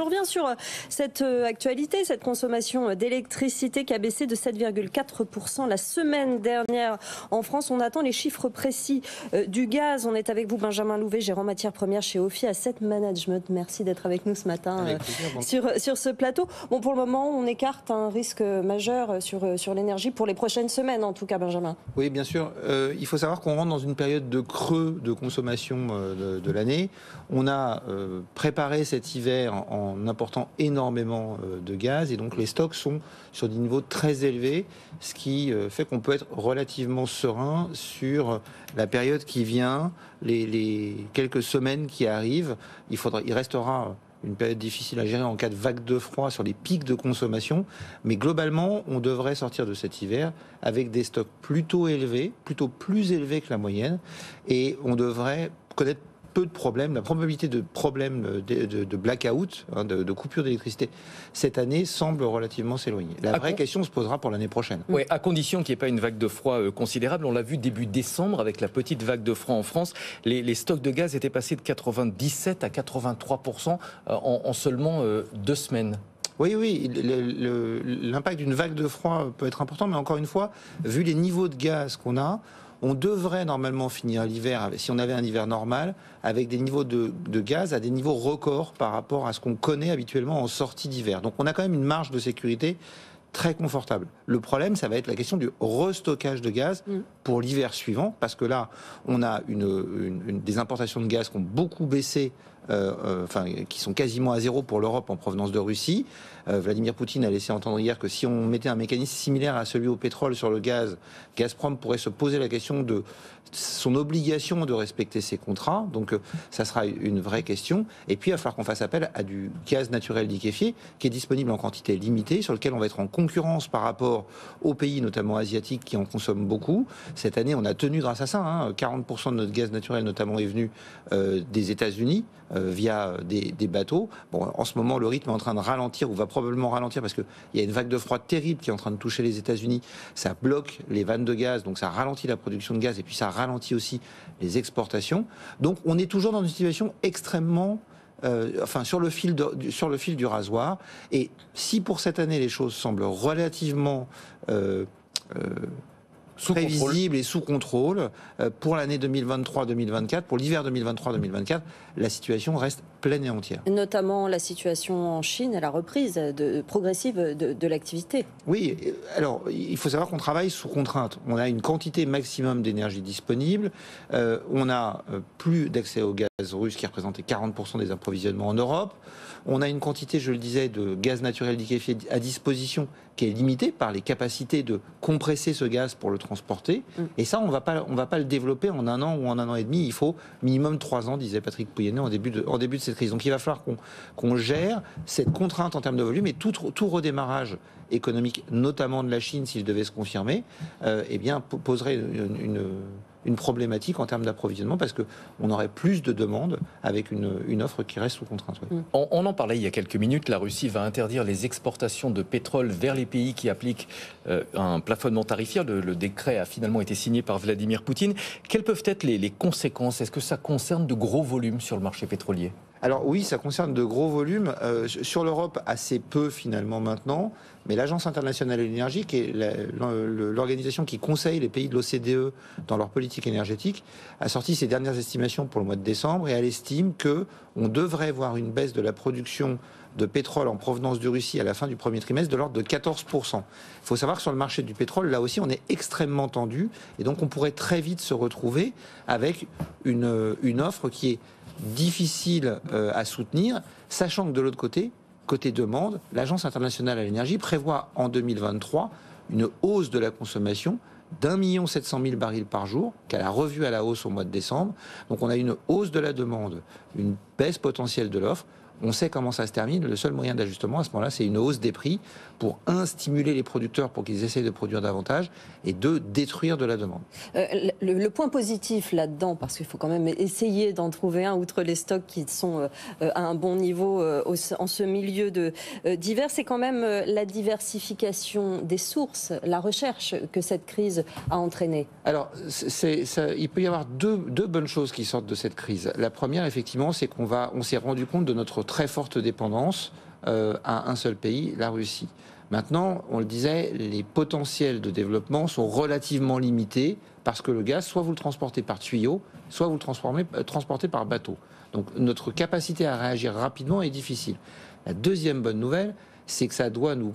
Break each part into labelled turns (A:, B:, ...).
A: On revient sur cette actualité, cette consommation d'électricité qui a baissé de 7,4% la semaine dernière en France. On attend les chiffres précis du gaz. On est avec vous, Benjamin Louvet, gérant matières premières chez Ophi Asset Management. Merci d'être avec nous ce matin sur ce plateau. Bon, pour le moment, on écarte un risque majeur sur l'énergie pour les prochaines semaines, en tout cas, Benjamin.
B: Oui, bien sûr. Il faut savoir qu'on rentre dans une période de creux de consommation de l'année. On a préparé cet hiver en important énormément de gaz et donc les stocks sont sur des niveaux très élevés, ce qui fait qu'on peut être relativement serein sur la période qui vient, les quelques semaines qui arrivent. Il restera une période difficile à gérer en cas de vague de froid sur les pics de consommation, mais globalement, on devrait sortir de cet hiver avec des stocks plutôt élevés, plutôt plus élevés que la moyenne, et on devrait connaître peu de problèmes. La probabilité de problèmes de blackout, de coupure d'électricité cette année semble relativement s'éloigner. La vraie question se posera pour l'année prochaine.
C: Oui, à condition qu'il n'y ait pas une vague de froid considérable. On l'a vu début décembre avec la petite vague de froid en France. Les stocks de gaz étaient passés de 97 à 83% en seulement 2 semaines.
B: Oui, l'impact d'une vague de froid peut être important, mais encore une fois, vu les niveaux de gaz qu'on a, on devrait normalement finir l'hiver, si on avait un hiver normal, avec des niveaux de gaz à des niveaux records par rapport à ce qu'on connaît habituellement en sortie d'hiver. Donc on a quand même une marge de sécurité très confortable. Le problème, ça va être la question du restockage de gaz pour l'hiver suivant, parce que là, on a des importations de gaz qui ont beaucoup baissé, qui sont quasiment à zéro pour l'Europe en provenance de Russie. Vladimir Poutine a laissé entendre hier que si on mettait un mécanisme similaire à celui au pétrole sur le gaz, Gazprom pourrait se poser la question de son obligation de respecter ses contrats. Donc ça sera une vraie question. Et puis il va falloir qu'on fasse appel à du gaz naturel liquéfié qui est disponible en quantité limitée, sur lequel on va être en concurrence par rapport aux pays, notamment asiatiques, qui en consomment beaucoup. Cette année, on a tenu grâce à ça. 40% de notre gaz naturel, notamment, est venu des États-Unis via des bateaux. Bon, en ce moment, le rythme est en train de ralentir, ou va probablement ralentir, parce qu'il y a une vague de froid terrible qui est en train de toucher les États-Unis. Ça bloque les vannes de gaz, donc ça ralentit la production de gaz, et puis ça ralentit aussi les exportations. Donc on est toujours dans une situation extrêmement sur le fil du rasoir. Et si pour cette année les choses semblent relativement prévisible et sous contrôle, pour l'année 2023-2024, pour l'hiver 2023-2024, la situation reste pleine et entière.
A: Notamment la situation en Chine et la reprise progressive de l'activité.
B: Oui, alors il faut savoir qu'on travaille sous contrainte. On a une quantité maximum d'énergie disponible, on a plus d'accès au gaz russe qui représentait 40% des approvisionnements en Europe, on a une quantité, je le disais, de gaz naturel liquéfié à disposition qui est limitée par les capacités de compresser ce gaz pour le transporter. Et ça, on va pas le développer en 1 an ou en 1 an et demi. Il faut minimum 3 ans, disait Patrick Pouyanné en début de cette crise. Donc il va falloir qu'on gère cette contrainte en termes de volume, et tout redémarrage économique, notamment de la Chine, s'il devait se confirmer, poserait une problématique en termes d'approvisionnement, parce qu'on aurait plus de demandes avec une offre qui reste sous contrainte. Oui.
C: On en parlait il y a quelques minutes, la Russie va interdire les exportations de pétrole vers les pays qui appliquent un plafonnement tarifaire. Le décret a finalement été signé par Vladimir Poutine. Quelles peuvent être les conséquences? Est-ce que ça concerne de gros volumes sur le marché pétrolier?
B: Alors oui, ça concerne de gros volumes. Sur l'Europe, assez peu finalement maintenant. Mais l'Agence internationale de l'énergie, qui est l'organisation qui conseille les pays de l'OCDE dans leur politique énergétique, a sorti ses dernières estimations pour le mois de décembre, et elle estime qu'on devrait voir une baisse de la production de pétrole en provenance de Russie à la fin du premier trimestre de l'ordre de 14%. Il faut savoir que sur le marché du pétrole, là aussi, on est extrêmement tendu, et donc on pourrait très vite se retrouver avec une offre qui est difficile à soutenir, sachant que de l'autre côté demande, l'Agence internationale à l'énergie prévoit en 2023 une hausse de la consommation d'1 700 000 barils par jour, qu'elle a revu à la hausse au mois de décembre. Donc on a une hausse de la demande, une baisse potentielle de l'offre. On sait comment ça se termine. Le seul moyen d'ajustement à ce moment-là, c'est une hausse des prix pour, stimuler les producteurs pour qu'ils essayent de produire davantage, et 2, détruire de la demande.
A: Le point positif là-dedans, parce qu'il faut quand même essayer d'en trouver un, outre les stocks qui sont à un bon niveau en ce milieu d'hiver, c'est quand même la diversification des sources, la recherche que cette crise a entraîné.
B: Alors, il peut y avoir deux bonnes choses qui sortent de cette crise. La première, effectivement, c'est on s'est rendu compte de notre très forte dépendance à un seul pays, la Russie. Maintenant, on le disait, les potentiels de développement sont relativement limités parce que le gaz, soit vous le transportez par tuyau, soit vous le transportez par bateau. Donc notre capacité à réagir rapidement est difficile. La deuxième bonne nouvelle, c'est que ça doit nous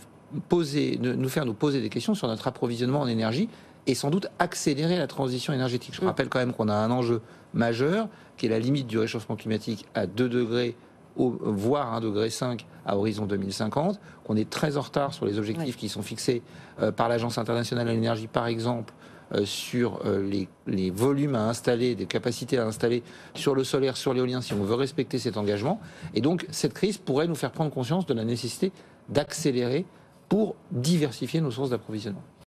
B: faire nous poser des questions sur notre approvisionnement en énergie et sans doute accélérer la transition énergétique. Je rappelle quand même qu'on a un enjeu majeur qui est la limite du réchauffement climatique à 2 degrés voire 1,5 degré à horizon 2050, qu'on est très en retard sur les objectifs qui sont fixés par l'Agence internationale de l'énergie, par exemple, sur les volumes à installer, des capacités à installer sur le solaire, sur l'éolien, si on veut respecter cet engagement. Et donc, cette crise pourrait nous faire prendre conscience de la nécessité d'accélérer pour diversifier nos sources d'approvisionnement.